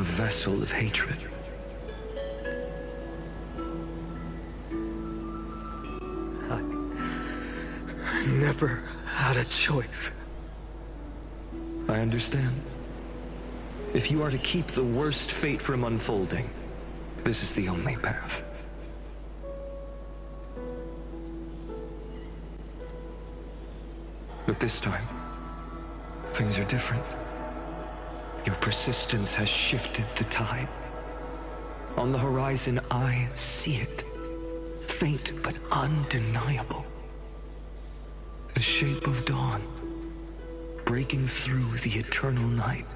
vessel of hatred. I never had a choice. I understand. If you are to keep the worst fate from unfolding, this is the only path. But this time, things are different. Your persistence has shifted the tide. On the horizon, I see it. Faint but undeniable. The shape of dawn, breaking through the eternal night.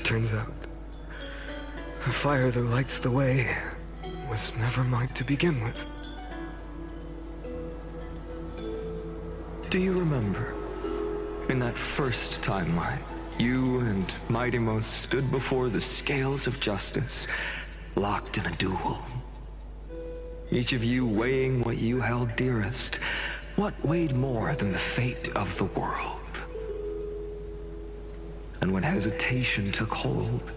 Turns out, the fire that lights the way was never mine to begin with. Do you remember, in that first timeline, you and Mightymost stood before the scales of justice, locked in a duel? Each of you weighing what you held dearest. What weighed more than the fate of the world? And when hesitation took hold,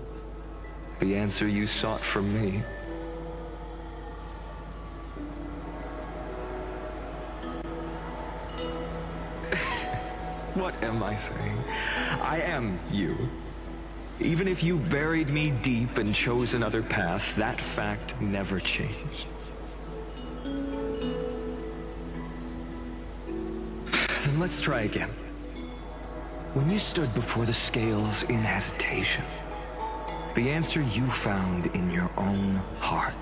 the answer you sought from me. What am I saying? I am you. Even if you buried me deep and chose another path, that fact never changed. Then let's try again. When you stood before the scales in hesitation, the answer you found in your own heart.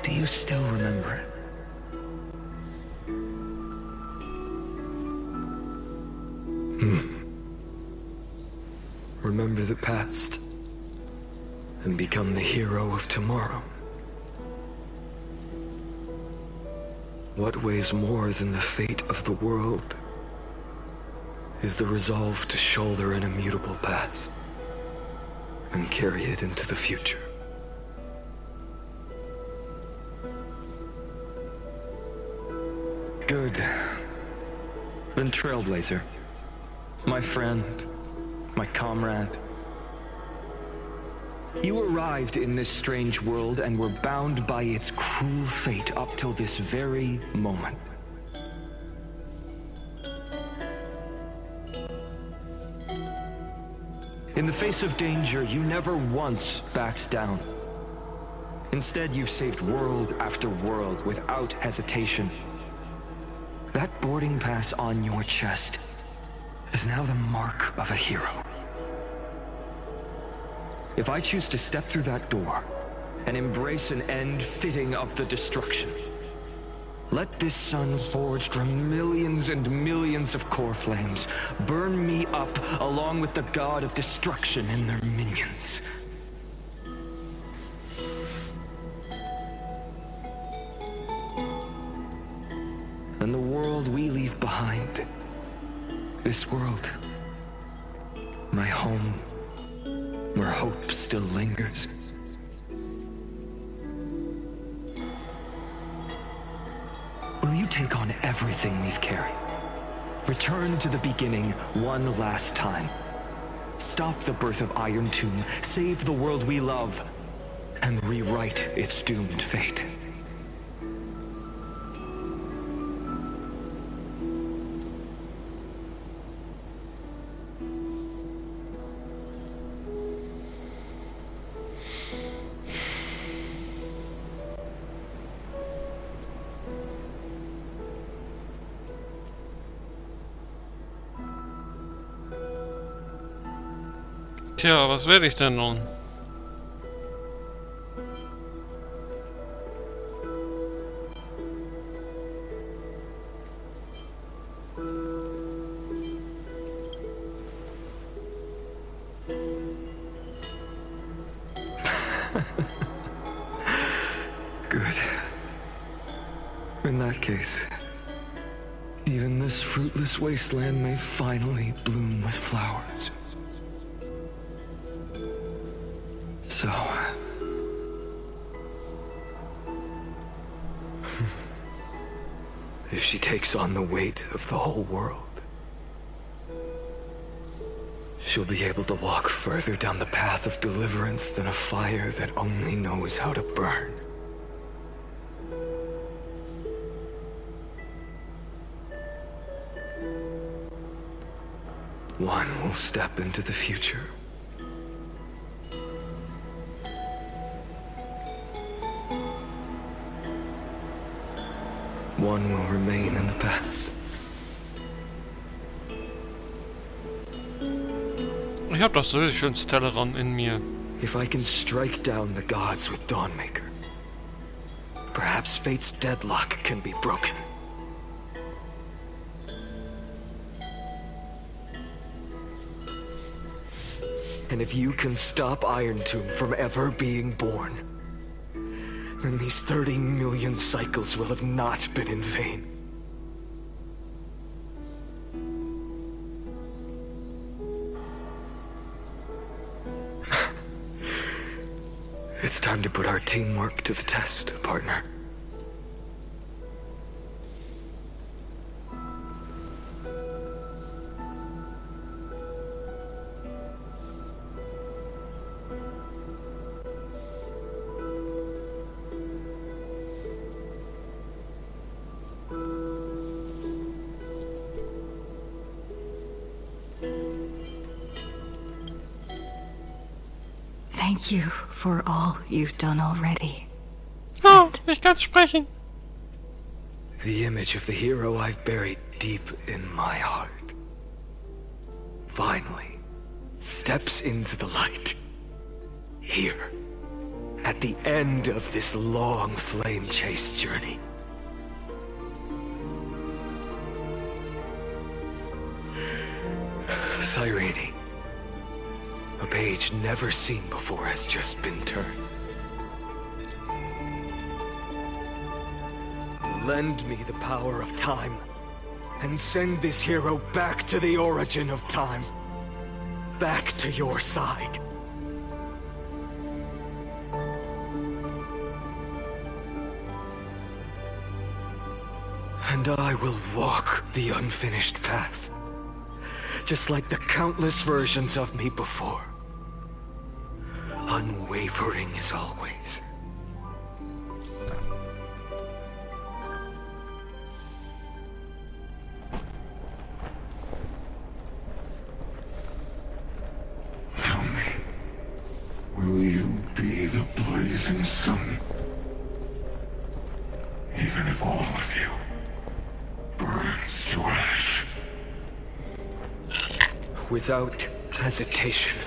Do you still remember it? Remember the past and become the hero of tomorrow. What weighs more than the fate of the world is the resolve to shoulder an immutable past and carry it into the future. Good. Then Trailblazer, my friend, my comrade. You arrived in this strange world and were bound by its cruel fate up till this very moment. In the face of danger, you never once backed down. Instead, you've saved world after world without hesitation. That boarding pass on your chest is now the mark of a hero. If I choose to step through that door and embrace an end fitting of the destruction, let this sun forged from millions and millions of core flames burn me up along with the god of destruction and their minions. And the world we leave behind, this world, my home, where hope still lingers. Will you take on everything we've carried? Return to the beginning one last time. Stop the birth of Iron Tomb, save the world we love, and rewrite its doomed fate. Tja, was werde ich denn nun? Good. In that case, even this fruitless wasteland may finally bloom with flowers. So, If she takes on the weight of the whole world, she'll be able to walk further down the path of deliverance than a fire that only knows how to burn. One will step into the future. One will remain in the past. Ich hab doch so schön Stelleron in mir. If I can strike down the gods with Dawnmaker, perhaps fate's deadlock can be broken. And if you can stop Iron Tomb from ever being born, then these 30 million cycles will have not been in vain. It's time to put our teamwork to the test, partner. Thank you for all you've done already. Oh, ich kann sprechen. The image of the hero I've buried deep in my heart finally steps into the light. Here, at the end of this long flame chase journey. Cyrene, a page never seen before has just been turned. Lend me the power of time, and send this hero back to the origin of time. Back to your side. And I will walk the unfinished path, just like the countless versions of me before. Unwavering as always. Tell me, will you be the blazing sun? Even if all of you burns to ash. Without hesitation,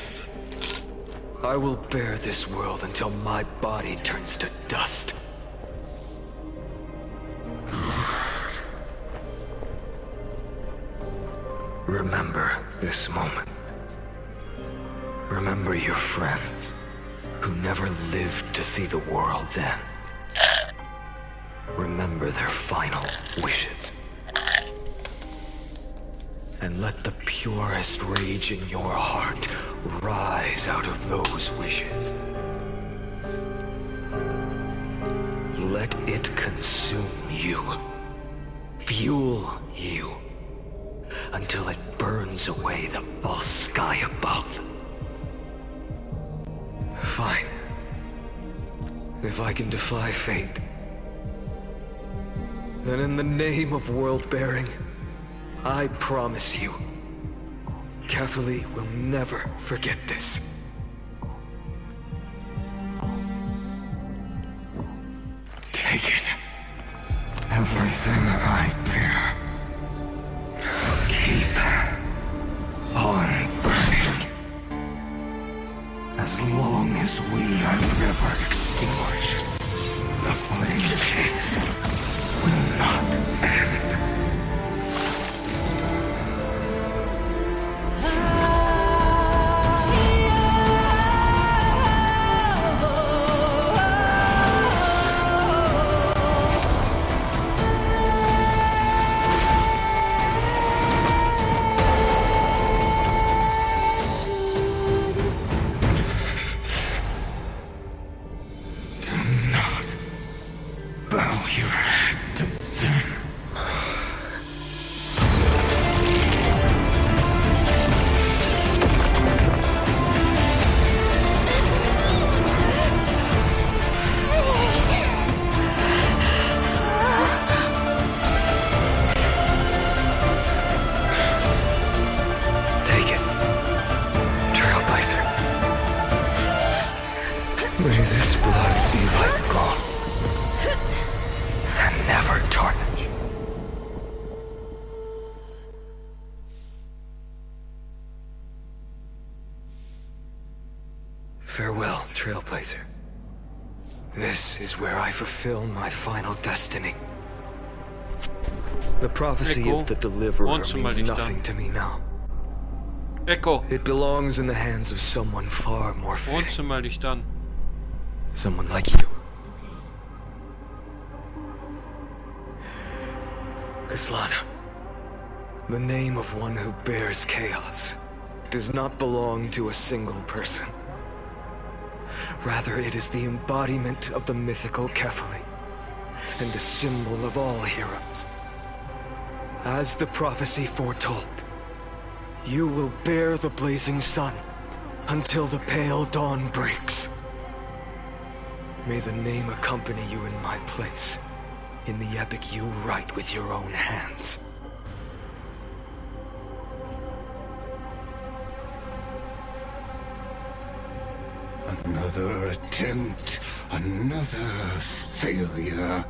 I will bear this world until my body turns to dust. Remember this moment. Remember your friends who never lived to see the world's end. Remember their final wishes. And let the purest rage in your heart rise out of those wishes. Let it consume you, fuel you, until it burns away the false sky above. Fine. If I can defy fate, then in the name of world-bearing, I promise you, Catholi will never forget this. Take it. Everything I bear. Keep on burning. As long as we are never extinguished, the flame chase will not end. bow your head to them. Take it, Trailblazer. May this blood be like gold and never tarnish. Farewell, Trailblazer. This is where I fulfill my final destiny. The prophecy Echo, of the Deliverer wohnst du mal means nicht da? nothing to me now. Echo, It belongs in the hands of someone far more fitting. wohnst du mal dich dann? Someone like you. Islana, the name of one who bears chaos, does not belong to a single person. Rather, it is the embodiment of the mythical Kefali, and the symbol of all heroes. As the prophecy foretold, you will bear the blazing sun until the pale dawn breaks. May the name accompany you in my place, in the epic you write with your own hands. Another attempt, another failure.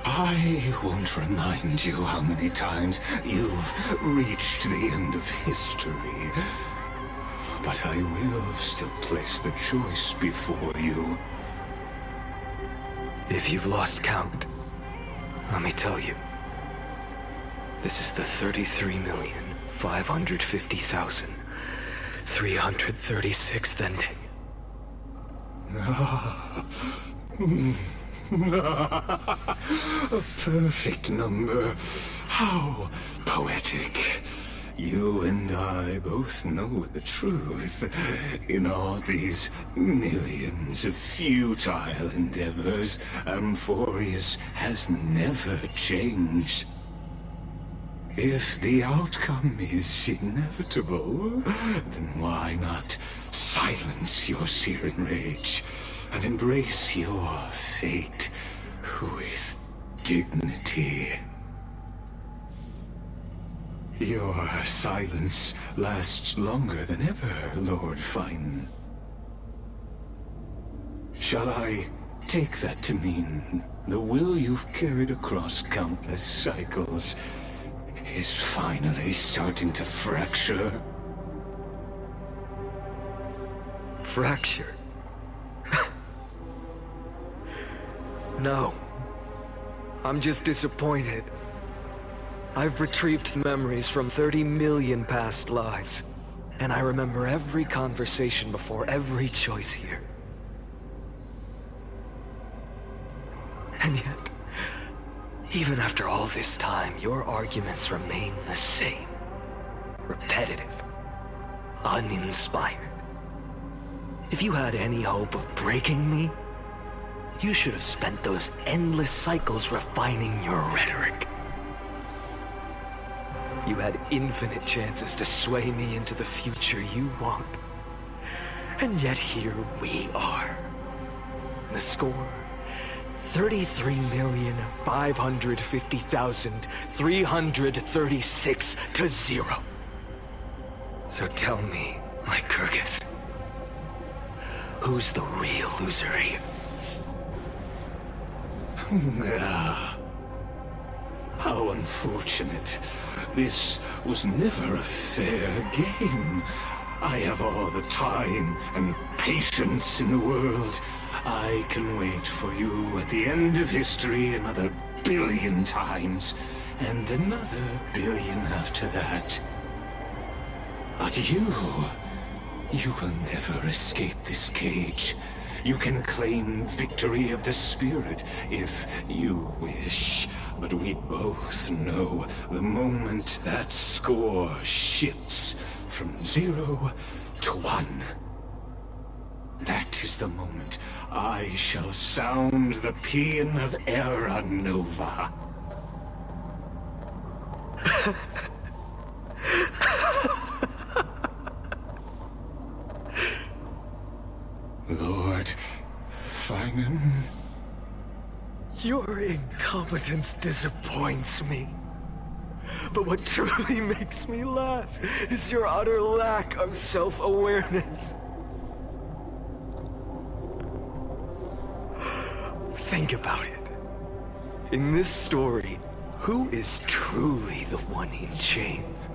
I won't remind you how many times you've reached the end of history. But I will still place the choice before you. If you've lost count, let me tell you. This is the 33,550,336th ending. A perfect number. How poetic. You and I both know the truth. In all these millions of futile endeavors, Amphorius has never changed. If the outcome is inevitable, then why not silence your searing rage and embrace your fate with dignity? Your silence lasts longer than ever, Lord Fine. Shall I take that to mean the will you've carried across countless cycles is finally starting to fracture? Fracture? No. I'm just disappointed. I've retrieved memories from 30 million past lives, and I remember every conversation before every choice here. And yet, even after all this time, your arguments remain the same. Repetitive. Uninspired. If you had any hope of breaking me, you should have spent those endless cycles refining your rhetoric. You had infinite chances to sway me into the future you want. And yet here we are. The score, 33,550,336 to 0. So tell me, Lycurgus, who's the real loser here? How unfortunate. This was never a fair game. I have all the time and patience in the world. I can wait for you at the end of history another billion times, and another billion after that. But you will never escape this cage. You can claim victory of the spirit if you wish. But we both know the moment that score shifts from 0 to 1, That is the moment I shall sound the paean of Era Nova. Lord Feynman? Your incompetence disappoints me. But what truly makes me laugh is your utter lack of self-awareness. Think about it. In this story, who is truly the one in chains?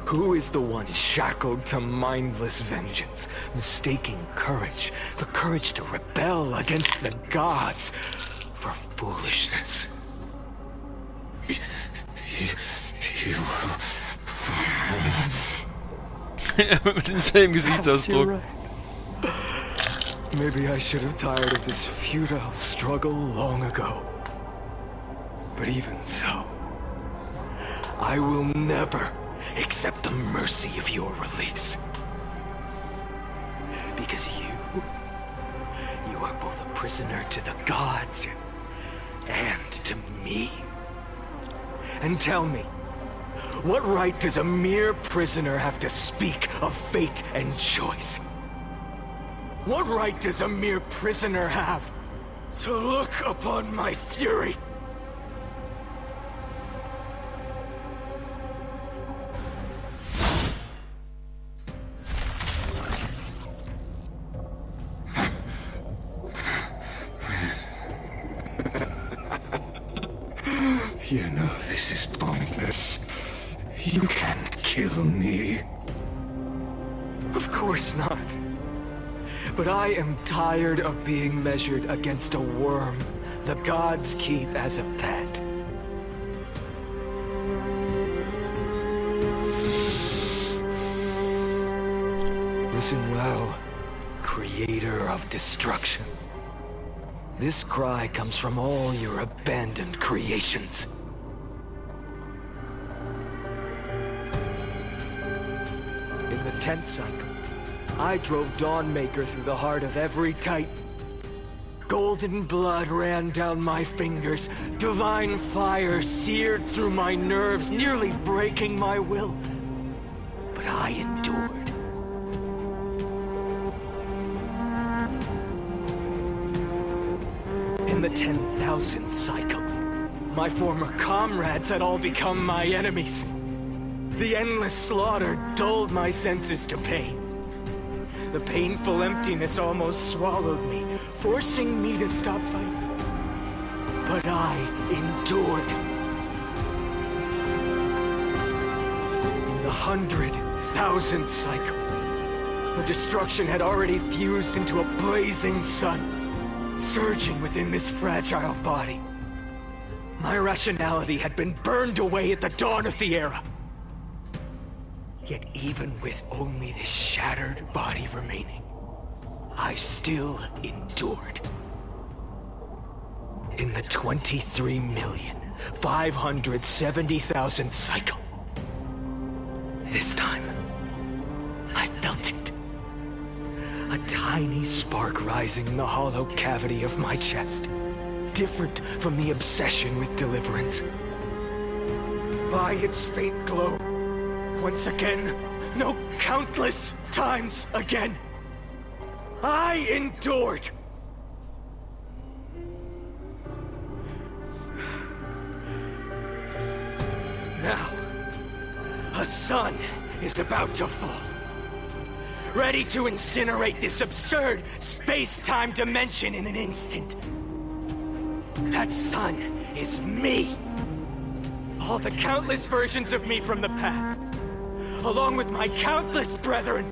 Who is the one shackled to mindless vengeance, mistaking courage, the courage to rebel against the gods, for foolishness? Mit demselben Gesichtsausdruck. You're right. Maybe I should have tired of this futile struggle long ago. But even so, I will never accept the mercy of your release. Because you are both a prisoner to the gods and to me. And tell me, what right does a mere prisoner have to speak of fate and choice? What right does a mere prisoner have to look upon my fury? You know this is pointless. You can't kill me. Of course not. But I am tired of being measured against a worm the gods keep as a pet. Listen well, creator of destruction. This cry comes from all your abandoned creations. In the 10th cycle, I drove Dawnmaker through the heart of every Titan. Golden blood ran down my fingers, divine fire seared through my nerves, nearly breaking my will. But I endured. In the 10,000th cycle, my former comrades had all become my enemies. The endless slaughter dulled my senses to pain. The painful emptiness almost swallowed me, forcing me to stop fighting. But I endured. In the 100,000th cycle, the destruction had already fused into a blazing sun, surging within this fragile body. My rationality had been burned away at the dawn of the era. Yet even with only this shattered body remaining, I still endured. In the 23,570,000th cycle, this time, I felt it. A tiny spark rising in the hollow cavity of my chest, different from the obsession with deliverance. By its faint glow, once again, no, countless times again, I endured. Now, a sun is about to fall, ready to incinerate this absurd space-time dimension in an instant. That sun is me. All the countless versions of me from the past, along with my countless brethren,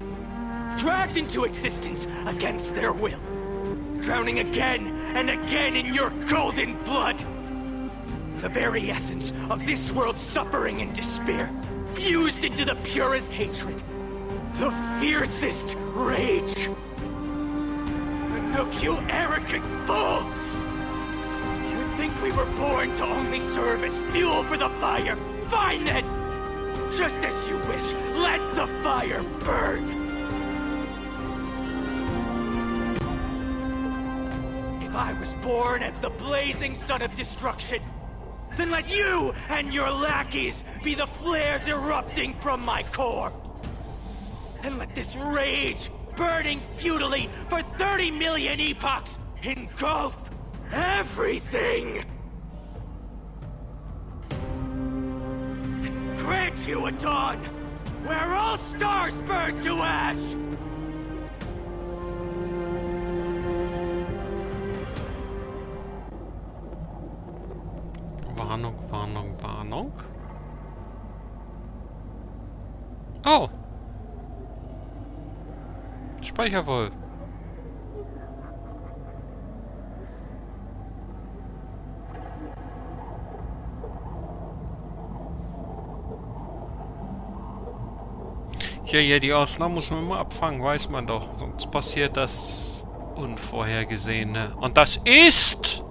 dragged into existence against their will, drowning again and again in your golden blood. The very essence of this world's suffering and despair, fused into the purest hatred, the fiercest rage. Look, you arrogant fool! You think we were born to only serve as fuel for the fire? Fine then! Just as you wish, let the fire burn! If I was born as the blazing son of destruction, then let you and your lackeys be the flares erupting from my core. And let this rage, burning futilely for 30 million epochs, engulf everything! Grant you a dawn where all stars burn to ash! Warnung, Warnung, Warnung. Oh! Speicher voll. Ja, die Ausnahmen muss man immer abfangen, weiß man doch. Sonst passiert das Unvorhergesehene. Und das ist...